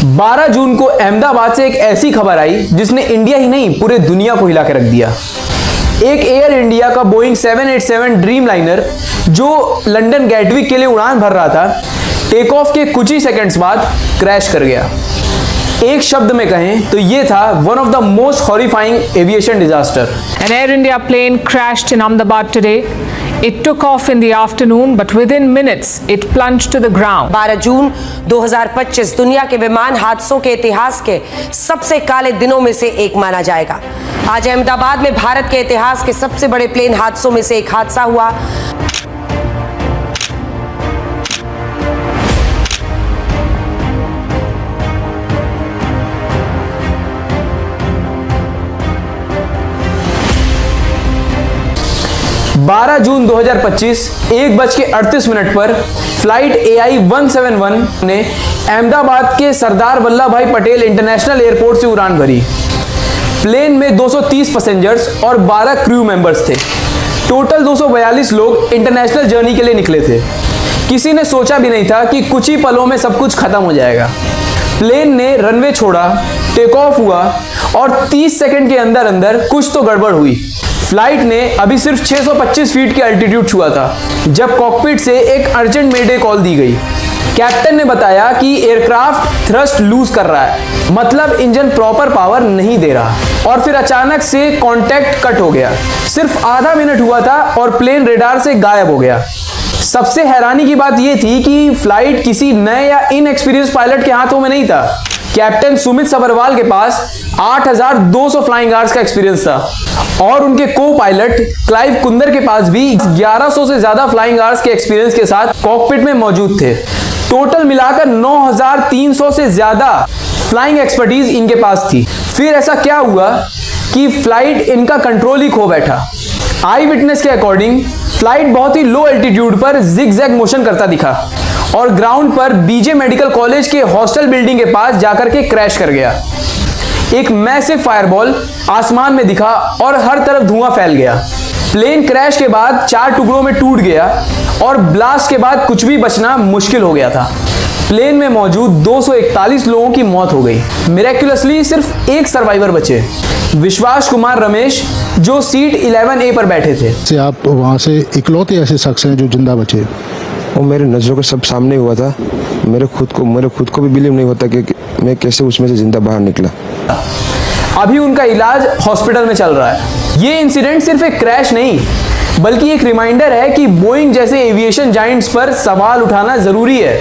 12 जून को अहमदाबाद से एक ऐसी खबर आई जिसने इंडिया ही नहीं पूरे दुनिया को हिला के रख दिया। एक एयर इंडिया का बोइंग 787 ड्रीम लाइनर जो लंदन गैटविक के लिए उड़ान भर रहा था, टेक ऑफ के कुछ ही सेकंड्स बाद क्रैश कर गया। एक शब्द में कहें तो ये था one of the most horrifying aviation disaster. An Air India plane crashed in Ahmedabad today. It took off in the afternoon, but within minutes it plunged to the ground. 12 जून 2025 दुनिया के विमान हादसों के इतिहास के सबसे काले दिनों में से एक माना जाएगा। आज अहमदाबाद में भारत के इतिहास के सबसे बड़े प्लेन हादसों में से एक हादसा हुआ। बारह जून 2025 1:38 पर फ्लाइट AI 171 ने अहमदाबाद के सरदार वल्लभ भाई पटेल इंटरनेशनल एयरपोर्ट से उड़ान भरी। प्लेन में 230 पैसेंजर्स और 12 क्रू मेंबर्स थे। टोटल 242 लोग इंटरनेशनल जर्नी के लिए निकले थे। किसी ने सोचा भी नहीं था कि कुछ ही पलों में सब कुछ खत्म हो जाएगा। प्लेन ने रनवे छोड़ा, टेक ऑफ हुआ और 30 सेकंड के अंदर अंदर कुछ तो गड़बड़ हुई। फ्लाइट ने अभी सिर्फ 625 फीट की एल्टीट्यूड छुआ था जब कॉकपिट से एक अर्जेंट मेडे कॉल दी गई। कैप्टन ने बताया कि एयरक्राफ्ट थ्रस्ट लूज कर रहा है, मतलब इंजन प्रॉपर पावर नहीं दे रहा। और फिर अचानक से कांटेक्ट कट हो गया। सिर्फ आधा मिनट हुआ था और प्लेन रेडार से गायब हो गया। सबसे हैरानी की बात यह थी कि फ्लाइट किसी नए या इनएक्सपीरियंस पायलट के हाथों में नहीं था। कैप्टन सुमित सबरवाल के पास 8,200 फ्लाइंग आवर्स का एक्सपीरियंस था और उनके को पायलट क्लाइव कुंदर के पास भी 1100 से ज्यादा फ्लाइंग आवर्स के एक्सपीरियंस के साथ कॉकपिट में मौजूद थे। टोटल मिलाकर 9,300 से ज्यादा फ्लाइंग एक्सपर्टीज इनके पास थी। फिर ऐसा क्या हुआ कि फ्लाइट इनका कंट्रोल ही खो बैठा। आई विटनेस के अकॉर्डिंग फ्लाइट बहुत ही लो एल्टीट्यूड पर जिग-जैग मोशन करता दिखा और ग्राउंड पर बीजे मेडिकल कॉलेज के हॉस्टल बिल्डिंग के पास जाकर के क्रैश कर गया। एक मैसिव फायरबॉल आसमान में दिखा और हर तरफ धुआं फैल गया। प्लेन क्रैश के बाद 4 टुकड़ों में टूट गया और ब्लास्ट के बाद कुछ भी बचना मुश्किल हो गया था। प्लेन में मौजूद 241 लोगों की मौत हो गई। मिरेक्युलसली सिर्फ एक सर्वाइवर बचे, विश्वास कुमार रमेश, जो सीट 11A पर बैठे थे। आप वहाँ से इकलौते ऐसे शख्स हैं जो जिंदा बचे। वो मेरे नज़रों के सब सामने हुआ था। मेरे खुद को भी बिलीव नहीं होता कि मैं कैसे उसमें से जिंदा बाहर निकला। अभी उनका इलाज हॉस्पिटल में चल रहा है। ये इंसिडेंट सिर्फ एक क्रैश नहीं बल्कि एक रिमाइंडर है कि बोइंग जैसे एविएशन जायंट्स पर सवाल उठाना जरूरी है।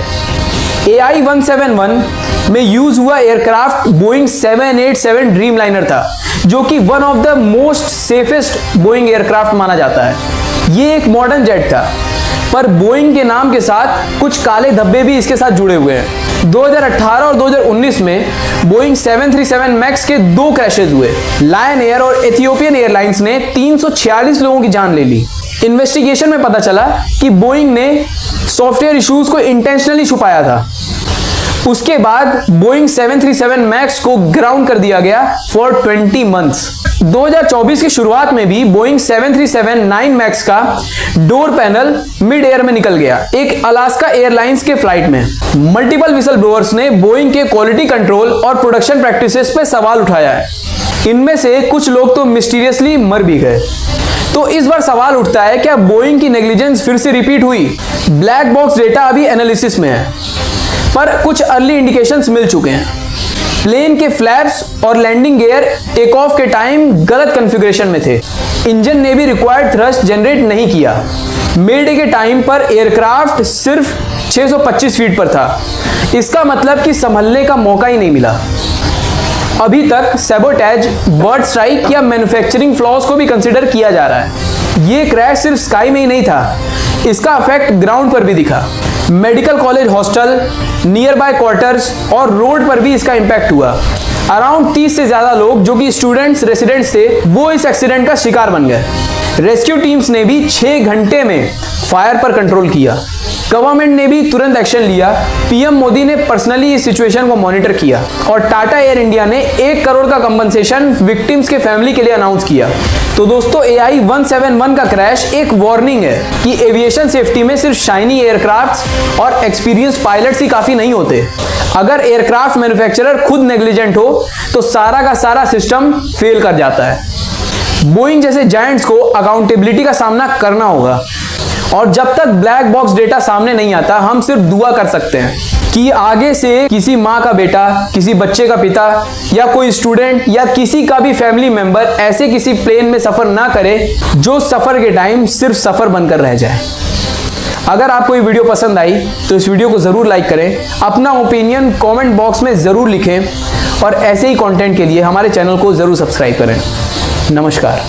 AI 171 में यूज हुआ एयरक्राफ्ट बोइंग 787 ड्रीम लाइनर था, जो कि one of the most safest Boeing aircraft माना जाता है। ये एक मॉडर्न जेट था, पर बोइंग के नाम के साथ कुछ काले धब्बे भी इसके साथ जुड़े हुए हैं। 2018 और 2019 में बोइंग 737 मैक्स के 2 क्रैशेज हुए। लायन एयर और एथियोपियन एयरलाइंस ने 346 लोगों की जान ले ली। इन्वेस्टिगेशन में पता चला कि बोइंग ने सॉफ्टवेयर इश्यूज को इंटेंशनली छुपाया था। उसके बाद बोइंग 737 मैक्स को ग्राउंड कर दिया गया फॉर 20 मंथ्स। 2024 की शुरुआत में भी बोइंग 737-9 मैक्स का डोर पैनल मिड एयर में निकल गया एक अलास्का एयरलाइंस के फ्लाइट में। मल्टीपल विसल ब्लोअर्स ने बोइंग के क्वालिटी कंट्रोल और प्रोडक्शन प्रैक्टिसेस पे सवाल उठाया है। इनमें से कुछ लोग तो मिस्टीरियसली मर भी गए। तो इस बार सवाल उठता है, क्या बोइंग की नेग्लिजेंस फिर से रिपीट हुई? ब्लैक बॉक्स डेटा अभी एनालिसिस में है, पर कुछ अर्ली इंडिकेशंस मिल चुके हैं। प्लेन के फ्लैप्स और लैंडिंग गियर टेक ऑफ के टाइम गलत कॉन्फ़िगरेशन में थे। इंजन ने भी रिक्वायर्ड थ्रस्ट जनरेट नहीं किया। मेडे के टाइम पर एयरक्राफ्ट सिर्फ 625 फीट पर था। इसका मतलब कि संभलने का मौका ही नहीं मिला। अभी तक सैबोटेज, बर्ड स्ट्राइक या मैन्युफैक्चरिंग फ्लॉज को भी कंसिडर किया जा रहा है। ये क्रैश सिर्फ स्काई में ही नहीं था, इसका इफेक्ट ग्राउंड पर भी दिखा। Medical college hostel, near by quarters और रोड पर भी इसका इंपैक्ट हुआ। अराउंड 30 से ज्यादा लोग जो कि स्टूडेंट्स, रेसिडेंट्स थे, वो इस एक्सीडेंट का शिकार बन गए। रेस्क्यू टीम्स ने भी 6 घंटे में फायर पर कंट्रोल किया। गवर्नमेंट ने भी तुरंत एक्शन लिया। पीएम मोदी ने पर्सनली इस सिचुएशन को मॉनिटर किया और टाटा एयर इंडिया ने 1 करोड़ का कंपनसेशन विक्टिम्स के फैमिली के लिए अनाउंस किया। तो दोस्तों, AI-171 का क्रैश एक वार्निंग है कि एविएशन सेफ्टी में सिर्फ शाइनी एयरक्राफ्ट्स और एक्सपीरियंस पायलट्स ही काफी नहीं होते। अगर एयरक्राफ्ट मैन्युफैक्चरर खुद नेग्लिजेंट हो तो सारा का सारा सिस्टम फेल कर जाता है। बोइंग जैसे जायंट्स को अकाउंटेबिलिटी का सामना करना होगा और जब तक ब्लैक बॉक्स डेटा सामने नहीं आता, हम सिर्फ दुआ कर सकते हैं कि आगे से किसी माँ का बेटा, किसी बच्चे का पिता या कोई स्टूडेंट या किसी का भी फैमिली मेंबर ऐसे किसी प्लेन में सफर ना करे जो सफर के टाइम सिर्फ सफर बनकर रह जाए। अगर आपको ये वीडियो पसंद आई तो इस वीडियो को जरूर लाइक करें, अपना ओपिनियन कमेंट बॉक्स में जरूर लिखें और ऐसे ही कंटेंट के लिए हमारे चैनल को जरूर सब्सक्राइब करें। नमस्कार।